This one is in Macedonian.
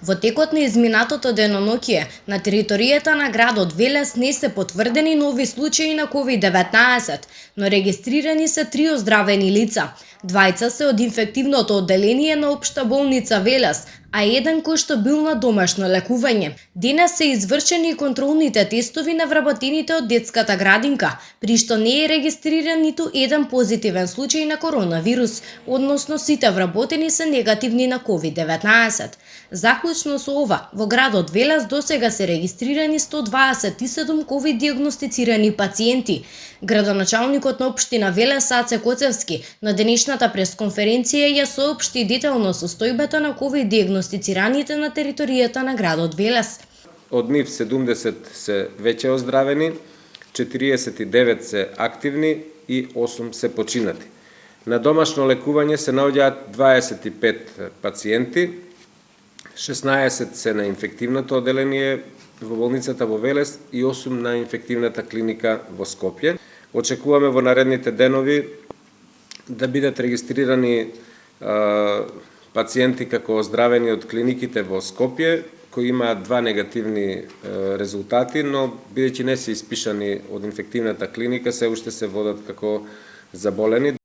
Во текот на изминатото деноноќие, на територијата на градот Велес не се потврдени нови случаи на COVID-19, но регистрирани се 3 оздравени лица. Двајца се од инфективното одделение на Општа болница Велес, а еден кој што бил на домашно лекување. Денес се извршени контролните тестови на вработените од детската градинка, при што не е регистриран ниту еден позитивен случај на коронавирус, односно сите вработени се негативни на COVID-19. Заклучно со ова, во градот Велес досега се регистрирани 127 ковид диагностицирани пациенти. Градоначалникот на општина Велес Аце Коцевски на денешната пресконференција ја соопшти детално состојбата на ковид диагностицираните на територијата на градот Велес. Од нив 70 се веќе оздравени, 49 се активни и 8 се починати. На домашно лекување се наоѓаат 25 пациенти, 16 се на инфективното одделение во болницата во Велес и 8 на инфективната клиника во Скопје. Очекуваме во наредните денови да бидат регистрирани пациенти како оздравени од клиниките во Скопје, кои имаат 2 негативни резултати, но бидејќи не се испишани од инфективната клиника, се уште се водат како заболени.